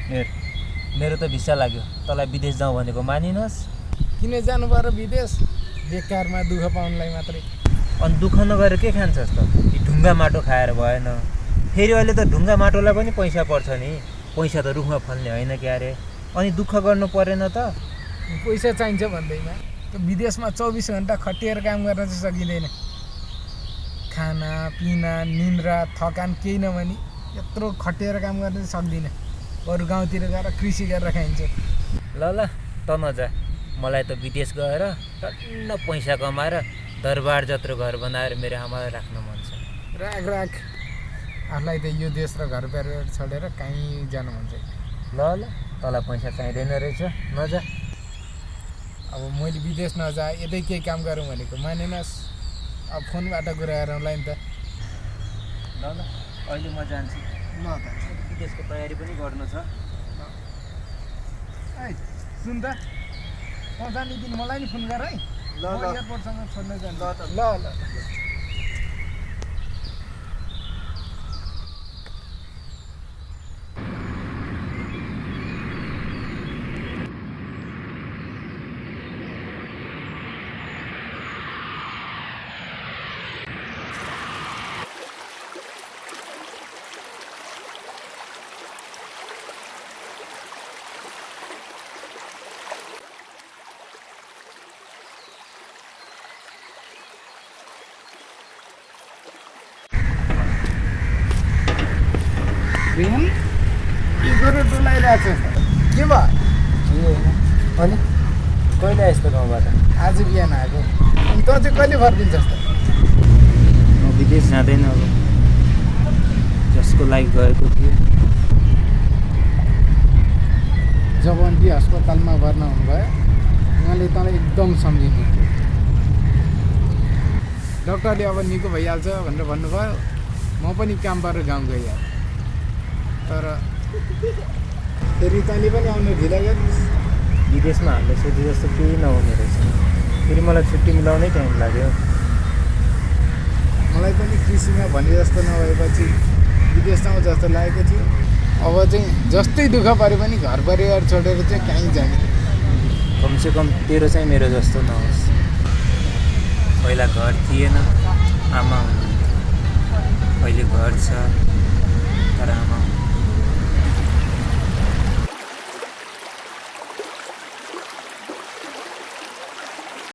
हेर मेरो त भिसा लाग्यो तँलाई विदेश जाउँ भनेको मानिनस् किन जानु पर्यो विदेश बेकारमा दुःख पाउनलाई मात्रै अनि दुःख नगरेर के खान्छस् त यी ढुङ्गा माटो खाएर भएन फेरि अहिले त ढुङ्गा माटोलाई पनि पैसा पर्छ नि पैसा त रुखमा फल्ने होइन क्या अरे अनि दुःख गर्नु परेन त पैसा चाहिन्छ भन्दैमा त्यो विदेशमा 24 घन्टा खटिएर काम गर्न चाहिँ सकिँदैन खाना पिना निन्द्रा थकान केही नभनी यत्रो खटिएर काम गर्न चाहिँ सक्दिनँ अरू गाउँतिर गएर कृषि गरेर खाइन्छ ल ल त नजा मलाई त विदेश गएर टन्न पैसा कमाएर दरबार जत्रो घर बनाएर मेरो आमालाई राख्न मन छ राख राख आफूलाई त यो देश र घर परिवार छोडेर कहीँ जानु मन छैन ल ल तँलाई पैसा चाहिँदैन रहेछ नजा अब मैले विदेश नजा यतै केही काम गरौँ भनेको मानेनस् अब फोनबाट कुरा गरौँला नि त ल ल अहिले म जान्छु ल त विदेशको तयारी पनि गर्नु छ ए सुन त जाने दिन मलाई नि फोन गर है ल ल एयरपोर्टसँग छोड्न जान्छ ल त ल ल बिहान के गरेर डुलाइरहेको छ के भयो अनि कहिले आइस् त गाउँबाट आज बिहान आएको अनि तँ चाहिँ कहिले फर्किन्छस् त म विदेश जाँदैन अब जसको लागि गएको थिएँ जबन्ती अस्पतालमा भर्ना हुनुभयो उहाँले तँलाई एकदम सम्झिनु डक्टरले अब निको भइहाल्छ भनेर भन्नुभयो म पनि काम पारेर गाउँ गइहालेँ तर फेरि तैँले पनि आउनु ढिला गरिस् विदेशमा हामीले सोचे जस्तो केही नहुने रहेछ फेरि मलाई छुट्टी मिलाउनै टाइम लाग्यो मलाई पनि कृषिमा भने जस्तो नभएपछि विदेश जाउँ जस्तो लागेको थियो अब चाहिँ जस्तै दुःख परे पनि घर परिवार छोडेर चाहिँ कहीँ जाने कमसेकम तेरो चाहिँ मेरो जस्तो नहोस् पहिला घर थिएन आमा हुनुहुन्थ्यो अहिले घर छ तर आमा